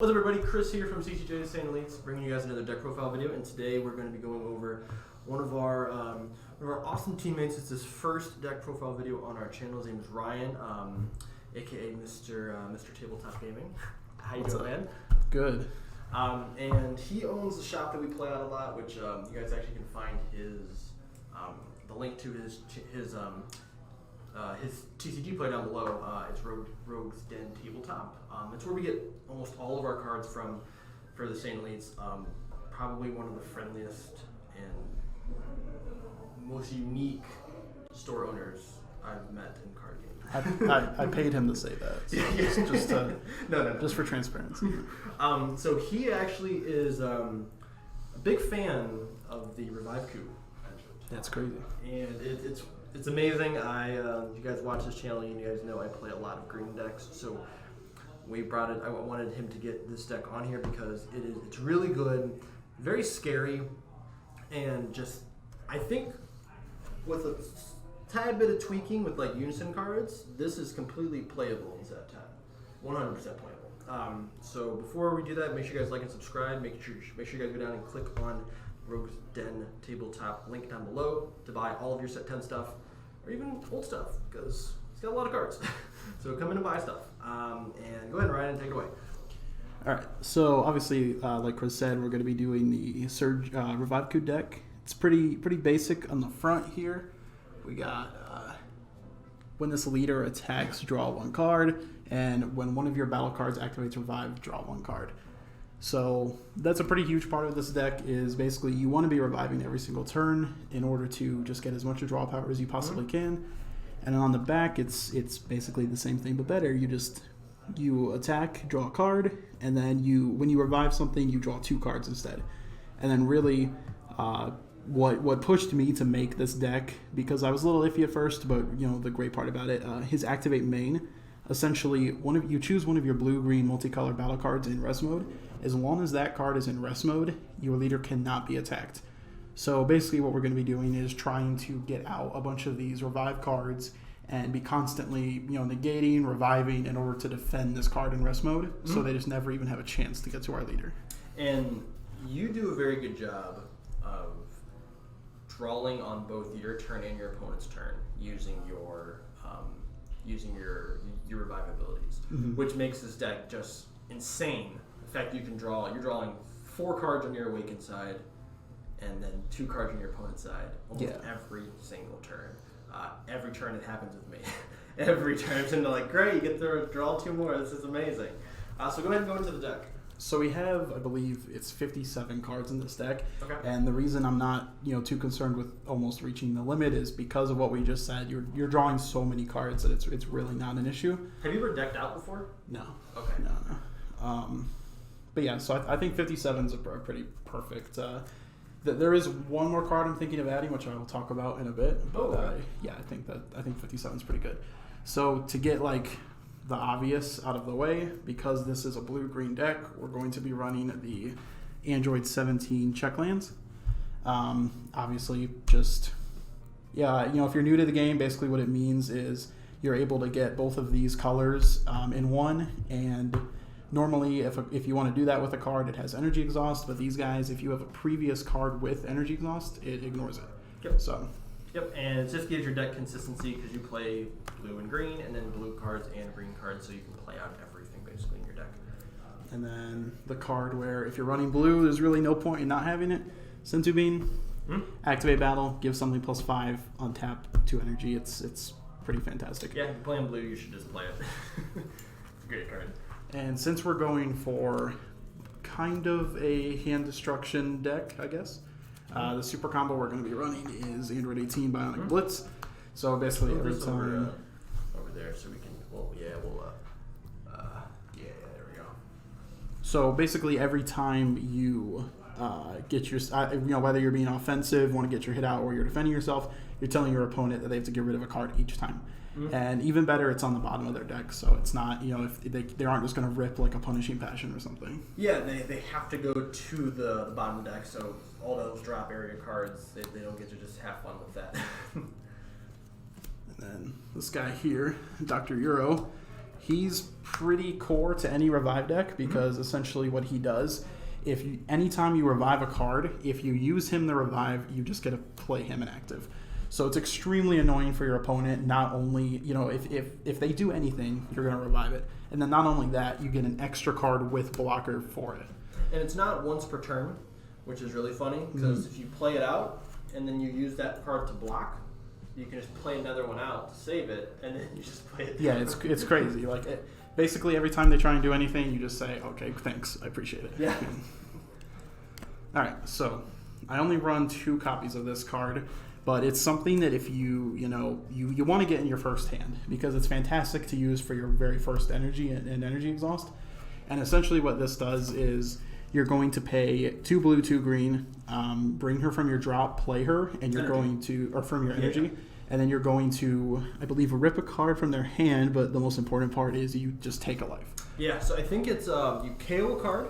What's up everybody, Chris here from TCG Saiyan Elites, bringing you guys another deck profile video, and today we're going to be going over one of our awesome teammates. It's his first deck profile video on our channel. His name is Ryan, aka Mr. Tabletop Gaming. How you doing, man? Good. And he owns a shop that we play on a lot, which you guys actually can find his the link to his TCG play down below. It's Rogues Den Tabletop. It's where we get almost all of our cards from for the Saiyan Elites. Probably one of the friendliest and most unique store owners I've met in card games. I paid him to say that. So no. Just for transparency. So he actually is a big fan of the Invoker-Ku. That's crazy. And it's amazing. You guys watch this channel, you guys know I play a lot of green decks. So we brought it. I wanted him to get this deck on here because it's really good, very scary, and just I think with a tad bit of tweaking with like unison cards, this is completely playable in set 10, 100% playable. So before we do that, make sure you guys like and subscribe. Make sure you guys go down and click on Rogues Den Tabletop link down below to buy all of your set 10 stuff, or even old stuff, because it's got a lot of cards. So come in and buy stuff. And go ahead, Ryan, and take it away. All right. So obviously, like Chris said, we're going to be doing the Surge Invoker-Ku deck. It's pretty basic on the front here. We got when this leader attacks, draw one card, and when one of your battle cards activates Revive, draw one card. So that's a pretty huge part of this deck. Is basically you want to be reviving every single turn in order to just get as much draw power as you possibly can. And on the back, it's basically the same thing but better. You attack, draw a card, and then when you revive something, you draw two cards instead. And then really, what pushed me to make this deck, because I was a little iffy at first, but the great part about it, his activate main. Essentially, you choose one of your blue-green multicolor battle cards in rest mode. As long as that card is in rest mode, your leader cannot be attacked. So basically what we're going to be doing is trying to get out a bunch of these revive cards and be constantly negating, reviving in order to defend this card in rest mode, so they just never even have a chance to get to our leader. And you do a very good job of drawing on both your turn and your opponent's turn using your revive abilities, which makes this deck just insane. In fact, you're drawing 4 cards on your awakened side, and then 2 cards on your opponent's side almost every single turn. Every turn it happens with me. Every turn it's into like, great, you get to draw 2 more. This is amazing. So go ahead and go into the deck. So we have, I believe, it's 57 cards in this deck. Okay. And the reason I'm not, too concerned with almost reaching the limit is because of what we just said. You're drawing so many cards that it's really not an issue. Have you ever decked out before? No. Okay. No. But yeah, so I think 57 is a pretty perfect. There is one more card I'm thinking of adding, which I will talk about in a bit. But I think 57 is pretty good. So to get like the obvious out of the way, because this is a blue-green deck, we're going to be running the Android 17 checklands. Obviously, if you're new to the game, basically what it means is you're able to get both of these colors in one, and normally if you want to do that with a card, it has energy exhaust, but these guys, if you have a previous card with energy exhaust, it ignores it. Yep. So. Yep, and it just gives your deck consistency because you play blue and green, and then blue cards and green cards, so you can play out everything basically in your deck. And then the card where if you're running blue, there's really no point in not having it. Senzu Bean, activate battle, give something +5, untap 2 energy. It's pretty fantastic. Yeah, if you're playing blue, you should just play it. It's a great card. And since we're going for kind of a hand destruction deck, I guess, the super combo we're going to be running is Android 18 Bionic Blitz. So basically every time... Over there so we can... there we go. So basically every time you get your... whether you're being offensive, want to get your hit out, or you're defending yourself, you're telling your opponent that they have to get rid of a card each time. And even better, it's on the bottom of their deck, so it's not, if they aren't just going to rip like a Punishing Passion or something. Yeah, they have to go to the bottom of the deck, so all those drop area cards, they don't get to just have fun with that. And then this guy here, Dr. Euro, He's pretty core to any revive deck because essentially what he does, anytime you revive a card, if you use him to revive, you just get to play him inactive. So it's extremely annoying for your opponent. Not only, if they do anything, you're going to revive it. And then not only that, you get an extra card with blocker for it. And it's not once per turn, which is really funny, because if you play it out and then you use that card to block, you can just play another one out to save it, and then you just play it. Yeah, it's crazy. Basically, every time they try and do anything, you just say, okay, thanks, I appreciate it. Yeah. All right, so I only run 2 copies of this card. But it's something that if you want to get in your first hand because it's fantastic to use for your very first energy and energy exhaust. And essentially what this does is you're going to pay 2 blue, 2 green, bring her from your drop, play her, and you're going to, or from your energy, and then you're going to, I believe, rip a card from their hand, but the most important part is you just take a life. Yeah, so I think it's you KO a card.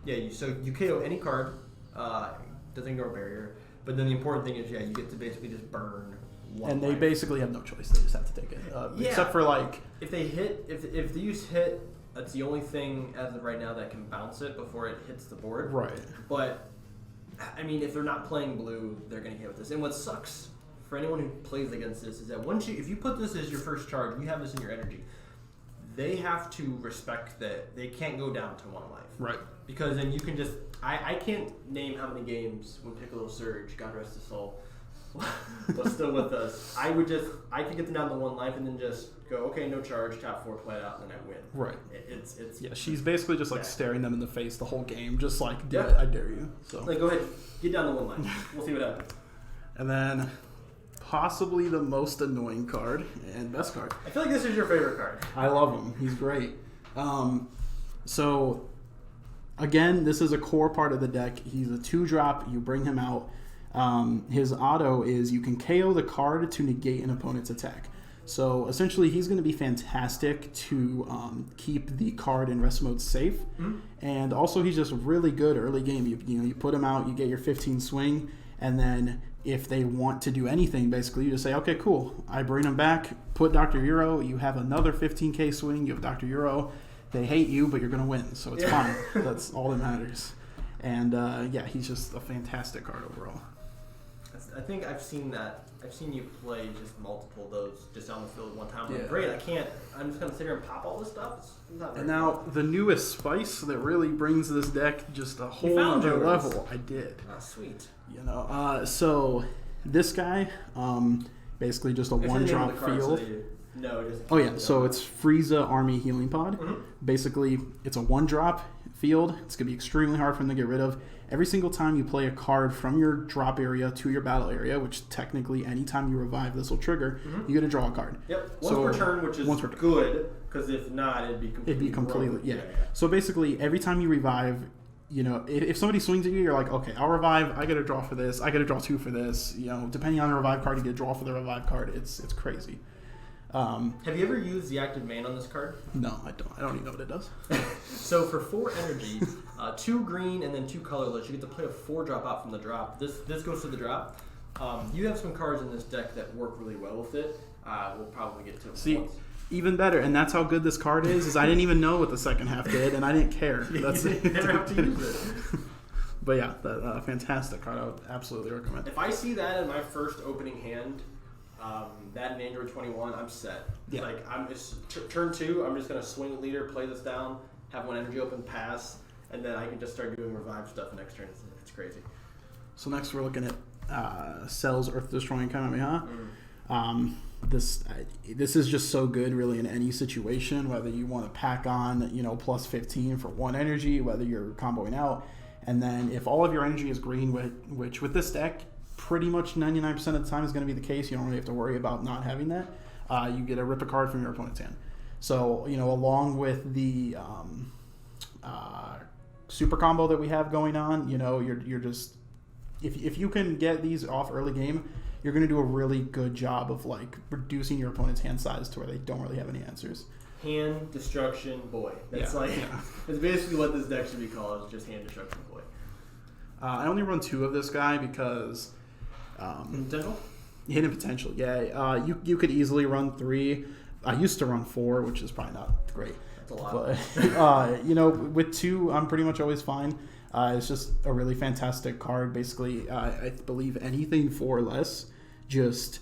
Yeah, you KO any card, doesn't ignore barrier. But then the important thing is, you get to basically just burn one. And they basically have no choice; they just have to take it. Except for if they hit, if they use hit, that's the only thing as of right now that can bounce it before it hits the board. Right. But I mean, if they're not playing blue, they're going to hit with this. And what sucks for anyone who plays against this is that if you put this as your first charge, you have this in your energy. They have to respect that they can't go down to 1 life. Right. Because then you can just... I can't name how many games when Piccolo Surge, God rest his soul, was still with us. I could get them down to 1 life and then just go, okay, no charge, tap 4, play it out, and then I win. Right. It's she's basically just staring them in the face the whole game, just I dare you. So go ahead, get down to 1 life. We'll see what happens. And then possibly the most annoying card and best card. I feel like this is your favorite card. I love him. He's great. So again, this is a core part of the deck. He's a 2-drop. You bring him out. His auto is you can KO the card to negate an opponent's attack. So essentially, he's going to be fantastic to keep the card in rest mode safe. And also, he's just really good early game. You put him out, you get your 15 swing, and then if they want to do anything, basically, you just say, okay, cool. I bring him back, put Dr. Euro. You have another 15k swing. You have Dr. Euro. They hate you, but you're going to win, so it's fine. That's all that matters. And, he's just a fantastic card overall. I think I've seen that. I've seen you play just multiple of those just on the field one time. Like, great, I'm just going to sit here and pop all this stuff. It's not and now, the newest spice that really brings this deck just a whole other level. I did. Oh, sweet. So this guy, basically just a 1-drop field. So it's Frieza Army Healing Pod. Basically, it's a 1-drop field. It's going to be extremely hard for them to get rid of. Every single time you play a card from your drop area to your battle area, which technically anytime you revive this will trigger, you get to draw a card. Yep, once per turn, which is good, because if not, it'd be completely yeah. So basically, every time you revive, if somebody swings at you, you're like, okay, I'll revive, I get to draw for this, I get to draw 2 for this. Depending on the revive card, you get to draw for the revive card. It's crazy. Have you ever used the active main on this card? No, I don't. I don't even know what it does. So for 4 energy, 2 green and then 2 colorless, you get to play a 4-drop out from the drop. This goes to the drop. You have some cards in this deck that work really well with it. We'll probably get to it once. Even better, and that's how good this card is I didn't even know what the second half did, and I didn't care. That's you never have to use it. But yeah, that fantastic card. I would absolutely recommend. If I see that in my first opening hand, that in Android 21, I'm set. Yeah. It's turn 2, I'm just going to swing leader, play this down, have 1 energy open, pass, and then I can just start doing revive stuff next turn. It's crazy. So next we're looking at Cell's Earth Destroying Kamehameha. This is just so good really in any situation, whether you want to pack on, plus 15 for 1 energy, whether you're comboing out. And then if all of your energy is green, which with this deck, pretty much 99% of the time is going to be the case. You don't really have to worry about not having that. You get to rip a card from your opponent's hand. So, along with the super combo that we have going on, you're just... If you can get these off early game, you're going to do a really good job of, reducing your opponent's hand size to where they don't really have any answers. Hand Destruction Boy. That's It's basically what this deck should be called, is just Hand Destruction Boy. I only run 2 of this guy because... Potential? Hidden potential, yeah. You could easily run 3. I used to run 4, which is probably not great. That's a lot. But, with 2, I'm pretty much always fine. It's just a really fantastic card. Basically, I believe anything 4 or less, just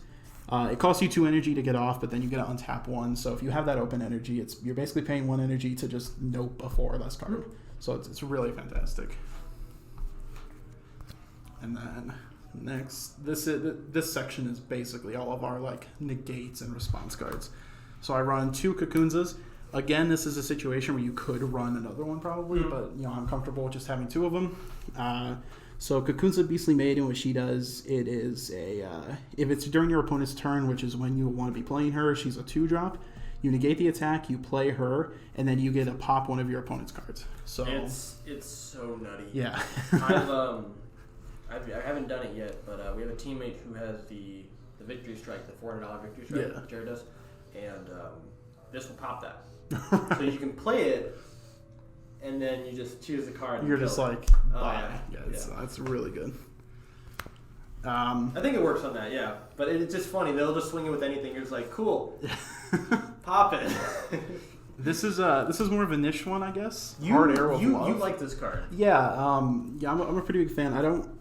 it costs you 2 energy to get off, but then you get to untap 1. So if you have that open energy, you're basically paying 1 energy to just nope a 4 or less card. So it's really fantastic. And then next, this section is basically all of our like negates and response cards. So I run 2 Cocoonzas. Again, this is a situation where you could run another one probably, but I'm comfortable with just having 2 of them. So Cocoonza Beastly Maiden, what she does, it is if it's during your opponent's turn, which is when you want to be playing her, she's a 2-drop. You negate the attack, you play her, and then you get to pop one of your opponent's cards. So it's so nutty. Yeah. I haven't done it yet, but we have a teammate who has the Victory Strike, the $400 Victory Strike that Jared does, and this will pop that. So you can play it, and then you just choose the card. And you're just it. like, it's really good. I think it works on that, yeah. But it's just funny. They'll just swing it with anything. You're just like, cool, pop it. This is more of a niche one, I guess. You like this card? Yeah, I'm a pretty big fan.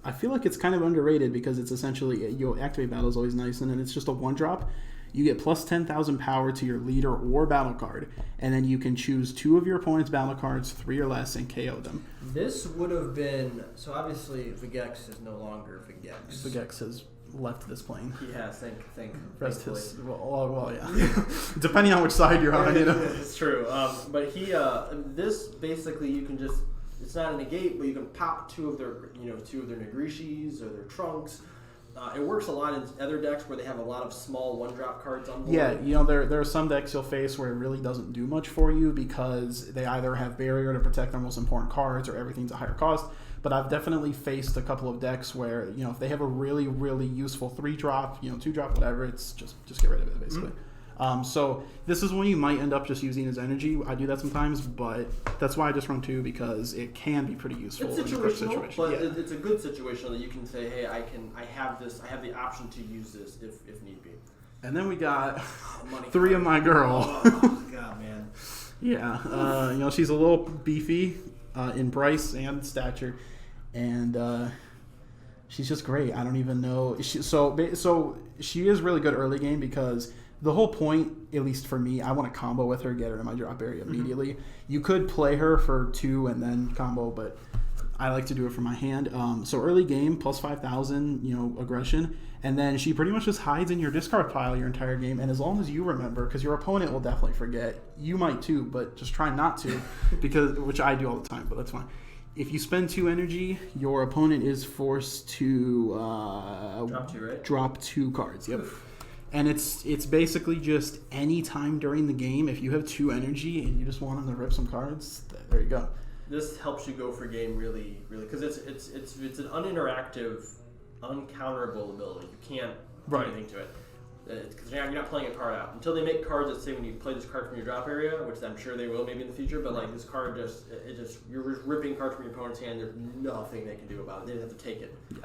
I feel like it's kind of underrated because it's essentially activate battle is always nice, and then it's just a 1-drop. You get plus 10,000 power to your leader or battle card, and then you can choose 2 of your opponent's battle cards, 3 or less, and KO them. This would have been obviously Vigex is no longer Vigex. Vigex has left this plane. He has, think. Rest his well, yeah. Depending on which side you're on, It's true. But this basically you can just, it's not a negate, but you can pop 2 of their Negrishis or their Trunks. It works a lot in other decks where they have a lot of small 1-drop cards on board. Yeah, there are some decks you'll face where it really doesn't do much for you because they either have barrier to protect their most important cards or everything's a higher cost. But I've definitely faced a couple of decks where, if they have a really, really useful 3-drop, 2-drop, whatever, it's just get rid of it, basically. So this is when you might end up just using as energy. I do that sometimes, but that's why I just run 2 because it can be pretty useful. It's situational, but it's a good situation that you can say, hey, I have the option to use this if need be. And then we got 3 of my girl. Oh, God, man. Yeah, she's a little beefy in price and stature, and she's just great. I don't even know. So she is really good early game because the whole point, at least for me, I want to combo with her, get her in my drop area immediately. You could play her for 2 and then combo, but I like to do it for my hand. So early game, plus 5,000, aggression, and then she pretty much just hides in your discard pile your entire game. And as long as you remember, because your opponent will definitely forget, you might too, but just try not to, which I do all the time, but that's fine. If you spend 2 energy, your opponent is forced to drop 2, right? Drop 2 cards. Yep. And it's basically just any time during the game, if you have 2 energy and you just want them to rip some cards, there you go. This helps you go for game really, really, because it's an uninteractive, uncounterable ability. You can't do anything to it. Because you're not playing a card out until they make cards that say when you play this card from your drop area, which I'm sure they will maybe in the future. But like this card, you're just ripping cards from your opponent's hand. There's nothing they can do about it. They just have to take it. Yeah,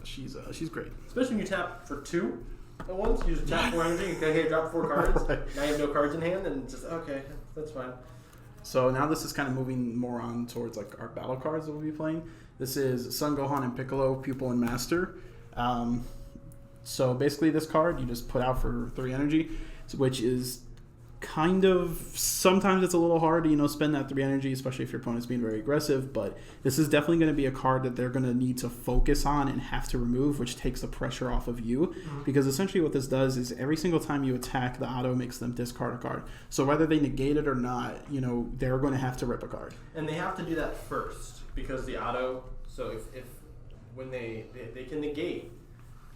she's great. Especially when you tap for 2 at once. You just tap 4 energy. You okay, drop 4 cards. Now you have no cards in hand, and it's just okay. That's fine. So now this is kind of moving more on towards like our battle cards that we'll be playing. This is Son Gohan and Piccolo, Pupil and Master. So basically this card you just put out for 3 energy, which is kind of, sometimes it's a little hard to spend that 3 energy, especially if your opponent's being very aggressive, but this is definitely going to be a card that they're going to need to focus on and have to remove, which takes the pressure off of you, because essentially what this does is every single time you attack, the auto makes them discard a card. So whether they negate it or not, they're going to have to rip a card. And they have to do that first, because the auto, so if when they can negate,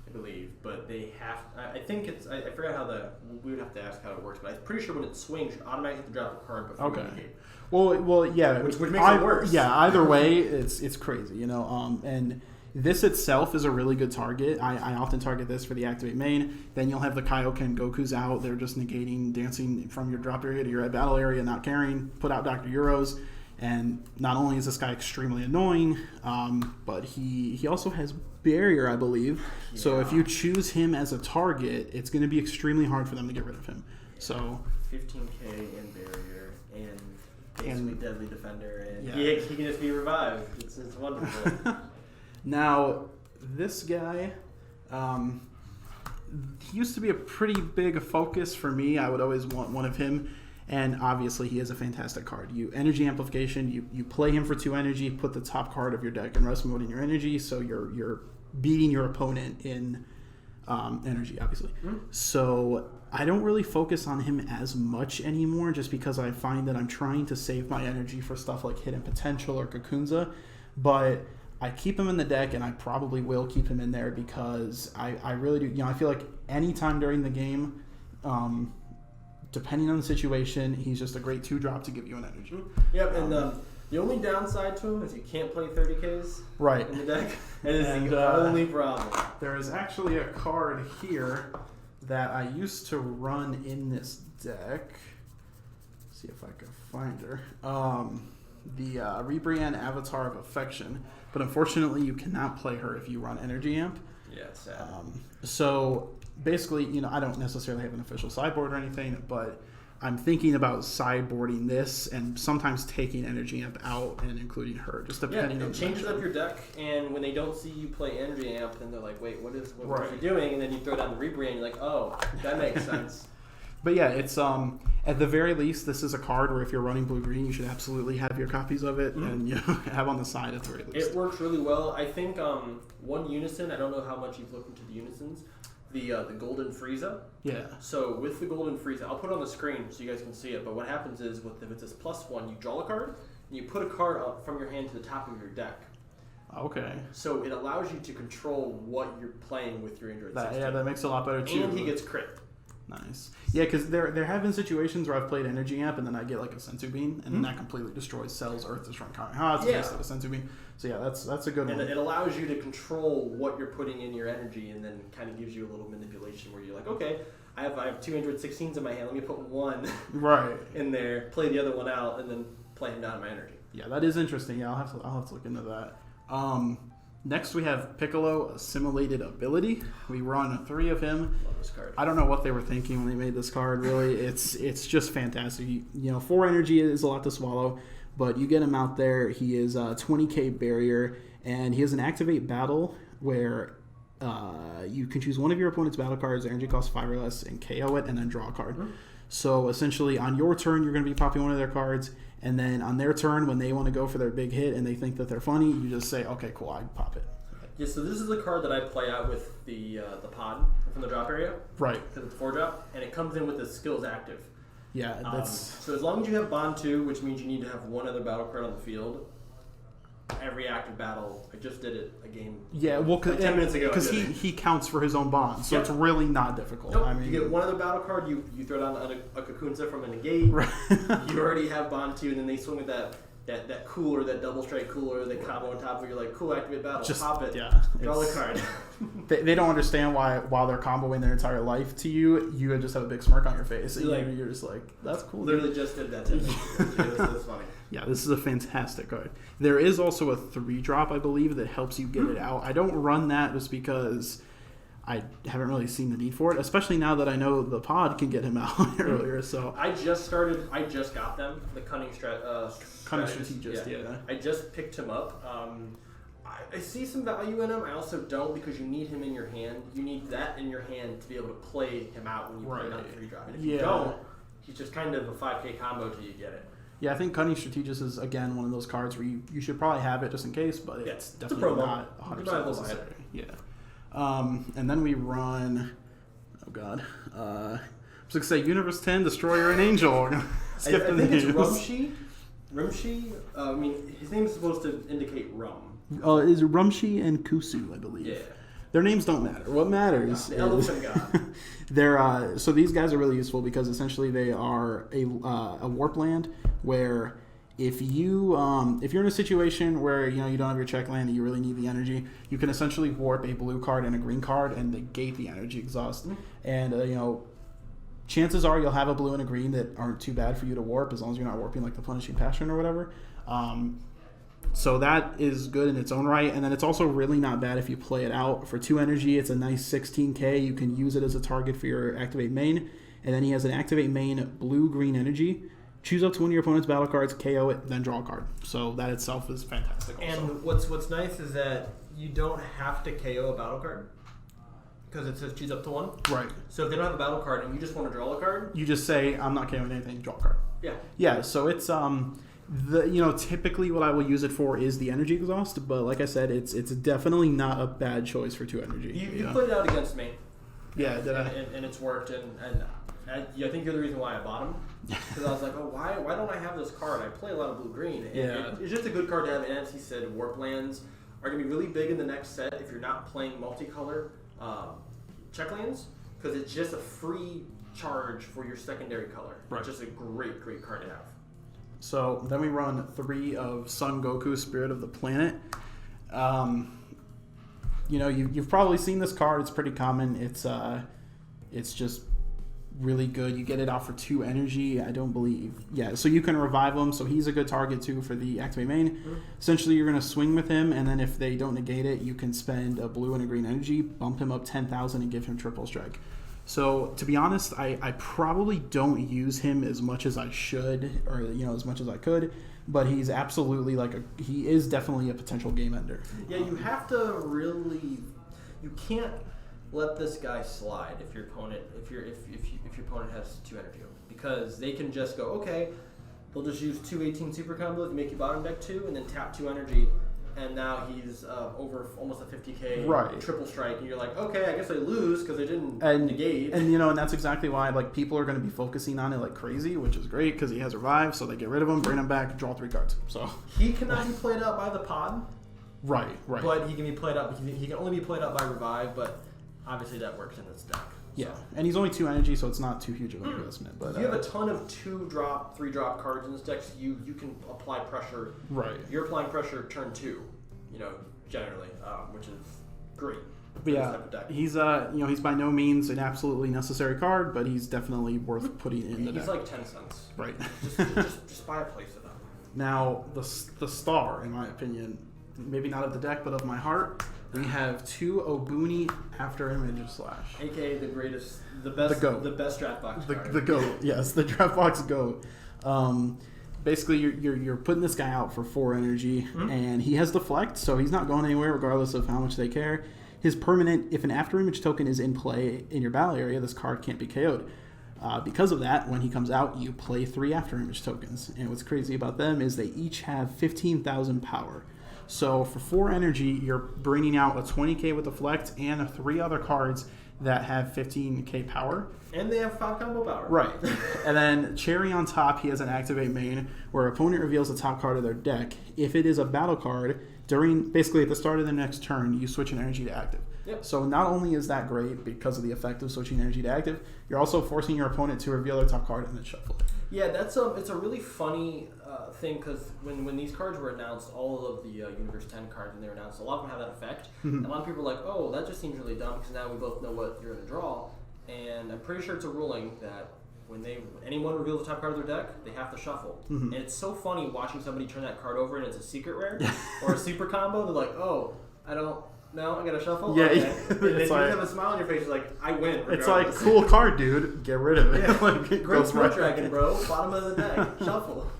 I believe, but they have. I think it's. I forgot how we would have to ask how it works, but I'm pretty sure when it swings, you automatically have to drop a card before you negate. Well, yeah. Which makes it worse. Yeah. Either way, it's crazy, And this itself is a really good target. I often target this for the activate main. Then you'll have the Kaioken Goku's out. They're just negating, dancing from your drop area to your battle area, not caring. Put out Dr. Euros. And not only is this guy extremely annoying, but he also has barrier, I believe. Yeah. So if you choose him as a target, it's going to be extremely hard for them to get rid of him. So 15k in barrier and basically deadly defender, and Yeah. he can just be revived. It's wonderful. Now, this guy, he used to be a pretty big focus for me. I would always want one of him, and obviously he is a fantastic card. You energy amplification, you play him for 2 energy, put the top card of your deck in rest mode in your energy, so you're beating your opponent in energy, obviously. So I don't really focus on him as much anymore, just because I find that I'm trying to save my energy for stuff like Hidden Potential or Kakunza, but I keep him in the deck, and I probably will keep him in there because I really do. You know, I feel like any time during the game, depending on the situation, he's just a great 2-drop to give you an energy. Yep, and the only downside to him is you can't play 30Ks Right. in the deck. That is the only problem. There is actually a card here that I used to run in this deck. Let's see if I can find her. The Rebrianne Avatar of Affection. But unfortunately, you cannot play her if you run Energy Amp. Yeah, it's sad. So basically, you know, I don't necessarily have an official sideboard or anything, but I'm thinking about sideboarding this and sometimes taking Energy Amp out and including her, just depending on it changes up your deck, and when they don't see you play Energy Amp, then they're like, wait, what are you doing? And then you throw down the Rebrand, and you're like, oh, that makes sense. But yeah, it's at the very least, this is a card where if you're running blue-green, you should absolutely have your copies of it and you know, have on the side at the very least. It works really well. I think one unison, I don't know how much you've looked into the unisons, the Golden Frieza. Yeah. So with the Golden Frieza, I'll put it on the screen so you guys can see it, but what happens is if it's this +1, you draw a card, and you put a card up from your hand to the top of your deck. Okay. So it allows you to control what you're playing with your Android 16. Yeah, that makes it a lot better too. And he gets crit. Nice. Yeah, because there have been situations where I've played Energy Amp and then I get like a Sensu Bean, and then that completely destroys cells, Earth Destroying Kamikaze, it's a Sensu Bean. So yeah, that's a good one. And it allows you to control what you're putting in your energy, and then kind of gives you a little manipulation where you're like, okay, I have 2 Android 16s in my hand. Let me put one in there, play the other one out, and then play him down in my energy. Yeah, that is interesting. Yeah, I'll have to look into that. Next, we have Piccolo, Assimilated Ability. We run 3 of him. Love this card. I don't know what they were thinking when they made this card, really. It's just fantastic. You know, 4 energy is a lot to swallow, but you get him out there. He is 20k barrier, and he has an Activate Battle where you can choose one of your opponent's battle cards, energy cost 5 or less, and KO it, and then draw a card. So essentially, on your turn, you're going to be popping one of their cards, and then on their turn, when they want to go for their big hit and they think that they're funny, you just say, okay, cool, I pop it. Yeah, so this is the card that I play out with the pod from the drop area. Right. Because it's 4-drop, and it comes in with the skills active. Yeah, that's... So as long as you have Bond 2, which means you need to have one other battle card on the field, every active battle, I just did it a game. Yeah, well, like 10 minutes ago. Because he counts for his own bond, so it's really not difficult. Nope. I mean, you get one other battle card, you throw down a Kakunza from a negate. Right. You already have Bond 2, and then they swing with that cooler, that double strike cooler, that combo on top of it. You're like, cool, activate battle, Just, pop it, yeah, draw the card. They don't understand why while they're comboing their entire life to you, you just have a big smirk on your face. You're just like, that's cool. Literally just did that 10 minutes ago. That's funny. Yeah, this is a fantastic card. There is also a 3-drop, I believe, that helps you get it out. I don't run that just because I haven't really seen the need for it, especially now that I know the pod can get him out earlier. So I just got them, the Cunning Strategist, yeah. I just picked him up. I see some value in him. I also don't, because you need him in your hand. You need that in your hand to be able to play him out when you play another 3-drop. And if you don't, he's just kind of a 5k combo till you get it. Yeah, I think Cunning Strategist is, again, one of those cards where you should probably have it just in case, but it's definitely not 100% necessary. Yeah. And then we run, oh god, I was going to say Universe 10, Destroyer, and Angel. Skip the names. It's Rumshi. I mean, his name is supposed to indicate rum. Is Rumshi and Kusu, I believe. Yeah. Their names don't matter. What matters the Elephant God. They're so these guys are really useful because essentially they are a warp land where if you're in a situation where you don't have your check land and you really need the energy, you can essentially warp a blue card and a green card and negate the energy exhaust. And chances are you'll have a blue and a green that aren't too bad for you to warp as long as you're not warping like the Punishing Passion or whatever. So that is good in its own right, and then it's also really not bad if you play it out for 2 energy. It's a nice 16k. You can use it as a target for your activate main, And then he has an activate main blue-green energy. Choose up to one of your opponent's battle cards, KO it, then draw a card. So that itself is fantastic. Also. And what's nice is that you don't have to KO a battle card because it says choose up to one. Right. So if they don't have a battle card and you just want to draw a card, you just say I'm not KOing anything, draw a card. Yeah. Yeah. So it's typically what I will use it for is the energy exhaust, but like I said, it's definitely not a bad choice for 2 energy. You put it out against me. Yeah. And it's worked and I think you're the reason why I bought him. Because I was like, oh, why don't I have this card? I play a lot of blue-green. It's just a good card to have. And as he said, warp lands are going to be really big in the next set if you're not playing multicolor check lands. Because it's just a free charge for your secondary color. Right. It's just a great, great card to have. So then we run 3 of Son Goku, Spirit of the Planet. You've probably seen this card. It's pretty common. It's just really good. You get it out for 2 energy, I don't believe. Yeah, so you can revive him. So he's a good target too for the activate main. Mm-hmm. Essentially, you're going to swing with him, and then if they don't negate it, you can spend a blue and a green energy, bump him up 10,000, and give him triple strike. So to be honest, I probably don't use him as much as I should, or as much as I could. But he's absolutely he is definitely a potential game ender. Yeah, you have to really, you can't let this guy slide if your opponent has 2 energy, because they can just go, okay, they'll just use 2 18 super combos to make you bottom deck 2 and then tap 2 energy, and now he's over almost a 50k triple strike, and you're like, okay, I guess I lose because I didn't negate. And and that's exactly why people are going to be focusing on it like crazy, which is great because he has revive, so they get rid of him, bring him back, draw 3 cards. So he cannot be played out by the pod. Right. But he can be played out. He can only be played out by revive, but obviously that works in this deck. Yeah, and he's only 2 energy, so it's not too huge of an investment. But you have a ton of 2-drop, 3-drop cards in this deck, so you can apply pressure. Right. You're applying pressure turn 2, generally, which is great. But yeah, he's he's by no means an absolutely necessary card, but he's definitely worth putting in the deck. He's like 10 cents. Right. just buy a place of them. Now the star, in my opinion, maybe not of the deck, but of my heart. We have 2 Obuni After Image Slash. AKA the greatest, the best, the GOAT. The best Draftbox card. The GOAT, yes, the Draftbox GOAT. Basically, you're putting this guy out for 4 energy, and he has Deflect, so he's not going anywhere regardless of how much they care. His permanent, if an After Image token is in play in your battle area, this card can't be KO'd. Because of that, when he comes out, you play 3 After Image tokens. And what's crazy about them is they each have 15,000 power. So for 4 energy, you're bringing out a 20k with Deflect and 3 other cards that have 15k power. And they have 5 combo power. Right. And then cherry on top, he has an activate main where opponent reveals the top card of their deck. If it is a battle card, basically at the start of the next turn, you switch an energy to active. Yep. So not only is that great because of the effect of switching energy to active, you're also forcing your opponent to reveal their top card and then shuffle it. Yeah, it's a really funny thing, because when these cards were announced, all of the Universe 10 cards when they were announced, a lot of them have that effect. And a lot of people are like, oh, that just seems really dumb because now we both know what you're going to draw. And I'm pretty sure it's a ruling that when anyone reveals the top card of their deck, they have to shuffle. And it's so funny watching somebody turn that card over and it's a secret rare or a super combo. They're like, oh, I gotta shuffle? Yeah, okay. And then it's you like, have a smile on your face, you're like, I win. Regardless. It's like, cool card, dude. Get rid of it. Yeah. Great Smoke Dragon, bro. Bottom of the deck. Shuffle.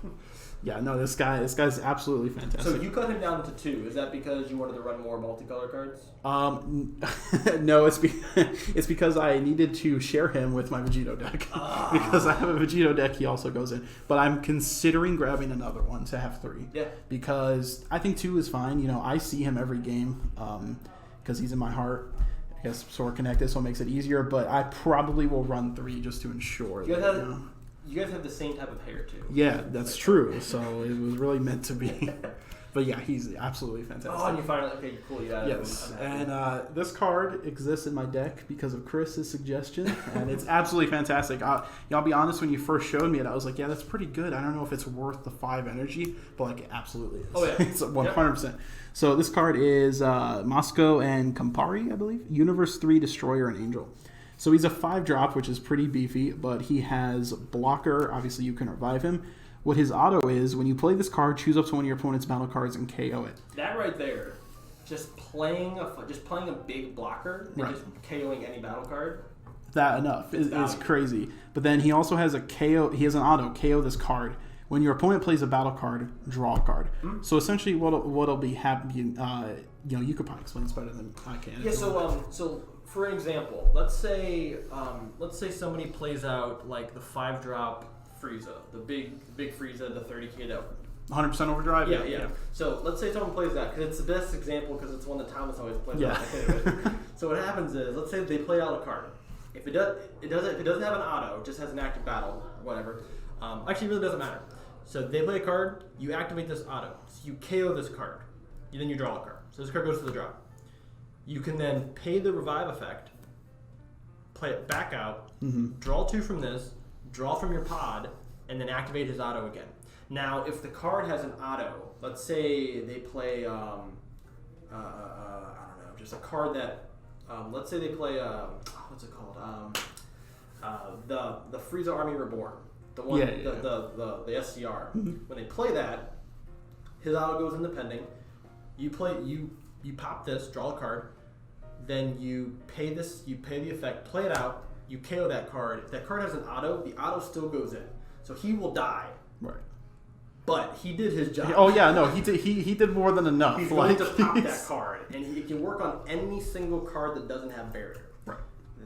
Yeah, no, this guy's absolutely fantastic. So you cut him down to 2. Is that because you wanted to run more multicolor cards? No, it's because I needed to share him with my Vegito deck. Because I have a Vegito deck, he also goes in. But I'm considering grabbing another one to have 3. Yeah. Because I think 2 is fine. I see him every game because he's in my heart. I guess so we're connected, so it makes it easier. But I probably will run 3 just to ensure that. You guys have the same type of hair, too. Yeah, that's true. So it was really meant to be. But yeah, he's absolutely fantastic. Oh, and you finally, okay, cool. Yeah. Yes, and this card exists in my deck because of Chris's suggestion, and it's absolutely fantastic. I'll be honest, when you first showed me it, I was like, yeah, that's pretty good. I don't know if it's worth the 5 energy, but it absolutely is. Oh, yeah. It's 100%. Yep. So this card is Moscow and Campari, I believe. Universe 3, Destroyer, and Angel. So he's a 5-drop, which is pretty beefy, but he has blocker. Obviously, you can revive him. What his auto is, when you play this card, choose up to one of your opponent's battle cards and KO it. That right there, just playing a big blocker and just KOing any battle card, that enough is crazy. But then he also has a KO. He has an auto KO this card. When your opponent plays a battle card, draw a card. Mm-hmm. So essentially, what'll be happening? You could probably explain this better than I can. Yeah. So for example, let's say somebody plays out like the 5-drop Frieza, the big Frieza, the 30k that 100% overdrive. Yeah. So let's say someone plays that because it's the best example because it's one that Thomas always plays. Yeah. So what happens is, let's say they play out a card. If it doesn't have an auto, it just has an active battle, whatever. Actually, it really doesn't matter. So they play a card, you activate this auto. So you KO this card. Then you draw a card. So this card goes to the draw. You can then pay the revive effect, play it back out, draw 2 from this, draw from your pod, and then activate his auto again. Now, if the card has an auto, let's say they play, I don't know, just a card that, let's say they play, what's it called? The Frieza Army Reborn. The one, the SCR. When they play that, his auto goes into pending. You pop this, draw a card, then you pay the effect, play it out, you KO that card. If that card has an auto, the auto still goes in. So he will die. Right. But he did his job. Oh yeah, no, he did more than enough. He's going to pop that card, and he can work on any single card that doesn't have barrier. Right.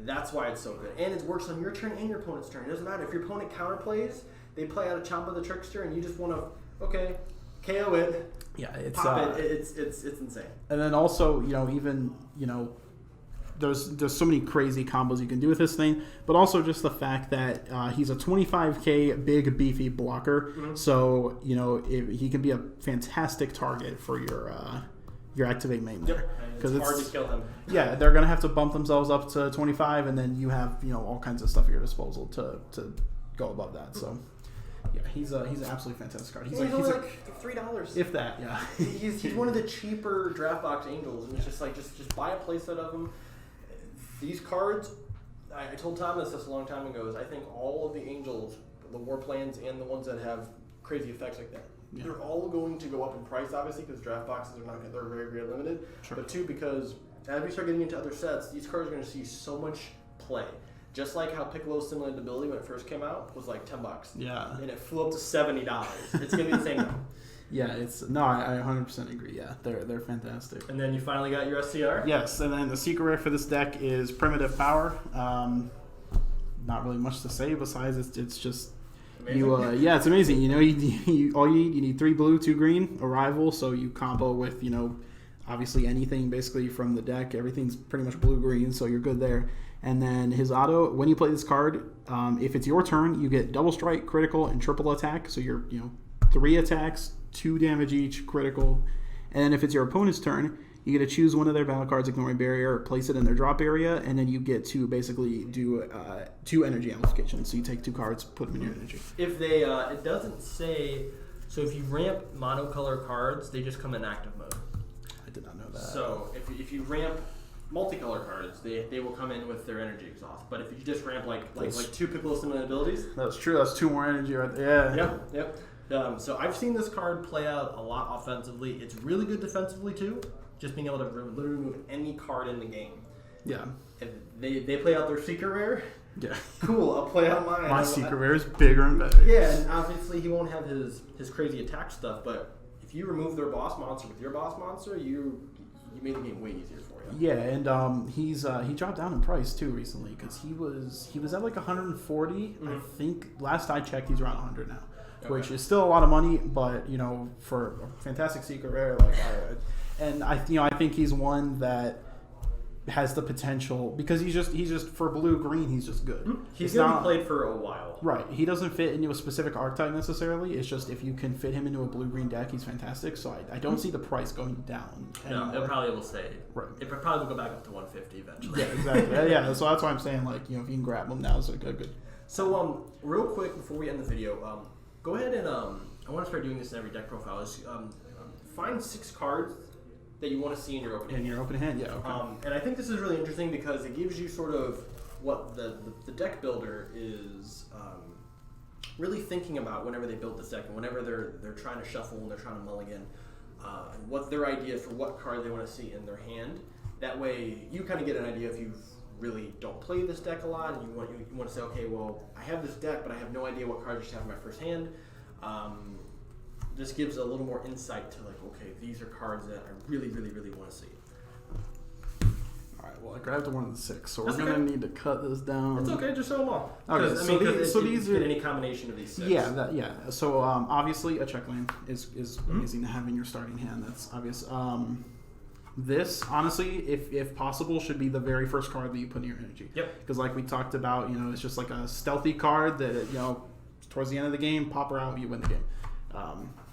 That's why it's so good, and it works on your turn and your opponent's turn. It doesn't matter if your opponent counterplays, they play out a Champa the Trickster, and you just want to KO it. Yeah, it's pop it. It's insane. And then also, there's so many crazy combos you can do with this thing, but also just the fact that he's a 25k big beefy blocker, so he can be a fantastic target for your activate main there. Because it's hard to kill him. Yeah, they're gonna have to bump themselves up to 25, and then you have all kinds of stuff at your disposal to go above that. So yeah, he's an absolutely fantastic card. He's like $3, if that. Yeah, he's one of the cheaper Draftbox Angels, and it's just buy a playset of them. These cards, I told Thomas this a long time ago, I think all of the Angels, the war plans, and the ones that have crazy effects like that, they're all going to go up in price, obviously, because draft boxes they're very, very limited. Sure. But two, because as we start getting into other sets, these cards are going to see so much play. Just like how Piccolo's Simulated Ability, when it first came out, was like $10. Yeah. And it flew up to $70. It's going to be the same now. Yeah, I 100% agree. Yeah, they're fantastic. And then you finally got your SCR? Yes, and then the secret rare for this deck is Primitive Power. Not really much to say besides it's just amazing. It's amazing. You need 3 blue, 2 green, Arrival, so you combo with obviously anything basically from the deck. Everything's pretty much blue green, so you're good there. And then his auto, when you play this card, if it's your turn, you get double strike, critical, and triple attack. So you're 3 attacks, 2 damage each, critical. And then if it's your opponent's turn, you get to choose one of their battle cards, ignoring barrier, place it in their drop area, and then you get to basically do 2 energy amplifications. So you take 2 cards, put them in your energy. If they, it doesn't say, so if you ramp monocolor cards, they just come in active mode. I did not know that. So if you ramp multicolor cards, they will come in with their energy exhaust. But if you just ramp like 2 Piccolo Simulated Abilities, that's true. That's 2 more energy right there. Yeah. Yep. So I've seen this card play out a lot offensively. It's really good defensively too. Just being able to literally remove any card in the game. Yeah. If they play out their secret rare. Yeah. Cool. I'll play out mine. My secret rare is bigger and better. Yeah, and obviously he won't have his crazy attack stuff. But if you remove their boss monster with your boss monster, you made the game way easier for you. Yeah, and he dropped down in price too recently because he was at like 140. Mm-hmm. I think last I checked he's around 100 now, which is still a lot of money. But for a fantastic secret rare, I think he's one that has the potential because he's just for blue green he's just good. Mm-hmm. He's gonna be played for a while. Right. He doesn't fit into a specific archetype necessarily. It's just if you can fit him into a blue green deck, he's fantastic. So I don't see the price going down anymore. No, it probably will stay. Right. It probably will go back up to 150 eventually. Yeah, exactly. Yeah. So that's why I'm saying if you can grab him now, it's good. So real quick before we end the video, go ahead and I want to start doing this in every deck profile. Find 6 cards that you want to see in your opening hand. In your opening hand, yeah. Okay. And I think this is really interesting because it gives you sort of what the deck builder is really thinking about whenever they build this deck and whenever they're trying to shuffle and they're trying to mulligan, and what their idea for what card they want to see in their hand. That way, you kind of get an idea if you've really don't play this deck a lot, and you want to say, okay, well, I have this deck, but I have no idea what cards I should have in my first hand. This gives a little more insight to like, okay, these are cards that I really, really, really want to see. All right, well, I grabbed one of the 6, so we're gonna need to cut this down. It's okay, just show them all. Okay, so these are any combination of these 6. Yeah. So obviously, a check lane is amazing to have in your starting hand. That's obvious. This, honestly, if possible, should be the very first card that you put in your energy. Yep. Because like we talked about, it's just like a stealthy card that, towards the end of the game, pop her out, you win the game.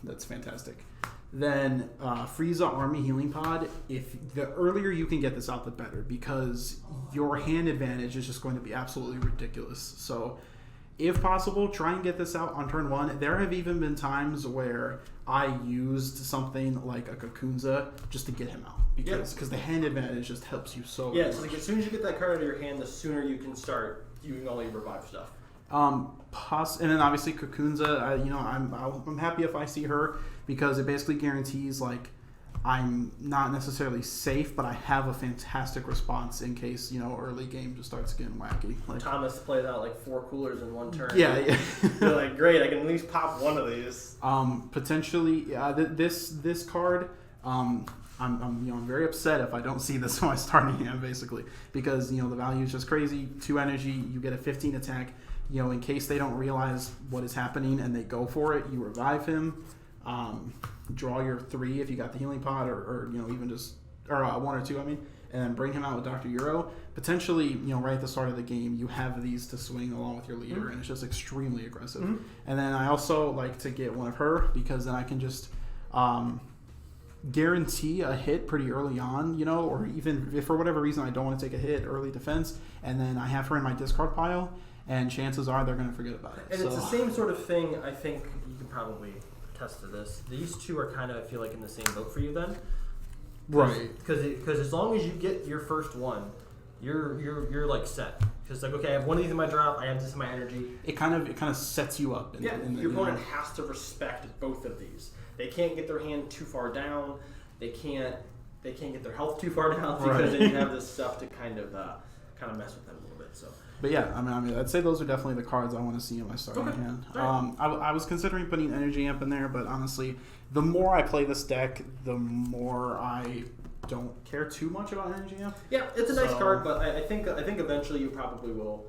That's fantastic. Then Frieza Army Healing Pod, if the earlier you can get this out, the better, because your hand advantage is just going to be absolutely ridiculous. So if possible, try and get this out on turn 1. There have even been times where I used something like a Kakunza just to get him out. Because the hand advantage just helps you so much. Yeah, so like as soon as you get that card out of your hand, the sooner you can start using all your revive stuff. And then obviously Kakunza, I'm happy if I see her, because it basically guarantees like I'm not necessarily safe, but I have a fantastic response in case early game just starts getting wacky. Like Thomas plays out like 4 coolers in one turn. Yeah. You're like, great, I can at least pop one of these. Potentially, this card. I'm very upset if I don't see this on my starting hand, basically, because the value is just crazy. 2 energy, you get a 15 attack. In case they don't realize what is happening and they go for it, you revive him. Draw your 3 if you got the healing pod, or even just 1 or 2. And then bring him out with Dr. Euro. Potentially, right at the start of the game, you have these to swing along with your leader, and it's just extremely aggressive. And then I also like to get one of her, because then I can just guarantee a hit pretty early on, or even if for whatever reason I don't want to take a hit, early defense, and then I have her in my discard pile, and chances are they're going to forget about it. And it's the same sort of thing. I think you can probably attest to this. These 2 are kind of, I feel like, in the same boat for you then. Right. Because as long as you get your first one, you're like set. Because like, okay, I have one of these in my drop, I have this in my energy. It kind of sets you up. Your opponent has to respect both of these. They can't get their hand too far down. They can't get their health too far down, because then you have this stuff to kind of mess with them a little bit. So. But yeah, I'd say those are definitely the cards I want to see in my starting hand. Right. I was considering putting Energy Amp in there, but honestly, the more I play this deck, the more I don't care too much about Energy Amp. Yeah, it's a nice card, but I think eventually you probably will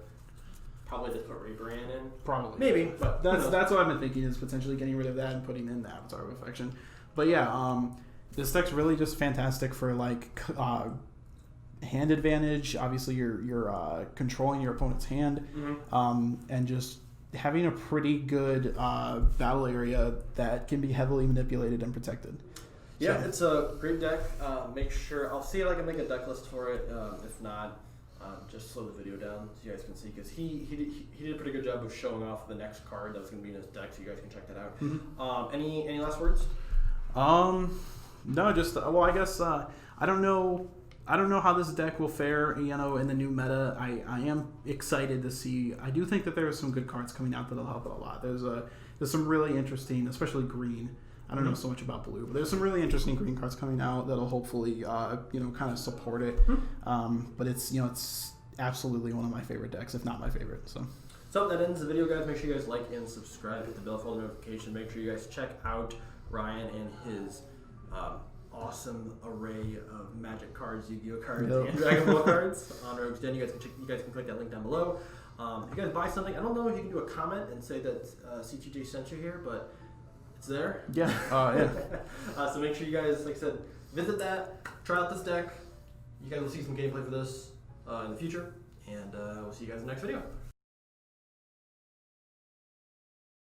just put Rebrand in. Probably. Maybe, but that's what I've been thinking, is potentially getting rid of that and putting in the Avatar of Affection. But yeah, this deck's really just fantastic for like hand advantage. Obviously, you're controlling your opponent's hand, and just having a pretty good battle area that can be heavily manipulated and protected. Yeah, it's a great deck. Make sure I'll see if I can make a deck list for it. If not, just slow the video down so you guys can see, because he did a pretty good job of showing off the next card that's going to be in his deck, so you guys can check that out. Any last words? No, just I guess I don't know how this deck will fare, in the new meta. I am excited to see. I do think that there are some good cards coming out that'll help it a lot. There's some really interesting, especially green. I don't know so much about blue, but there's some really interesting green cards coming out that'll hopefully, kind of support it. But it's absolutely one of my favorite decks, if not my favorite. So that ends the video, guys. Make sure you guys like and subscribe, hit the bell for all notification. Make sure you guys check out Ryan and his awesome array of Magic cards, Yu-Gi-Oh cards, and Dragon Ball cards on Rogues Den. You guys can click that link down below. If you guys buy something, I don't know if you can do a comment and say that CTJ sent you here, but it's there. Yeah. So make sure you guys, like I said, visit that, try out this deck. You guys will see some gameplay for this in the future, and we'll see you guys in the next video.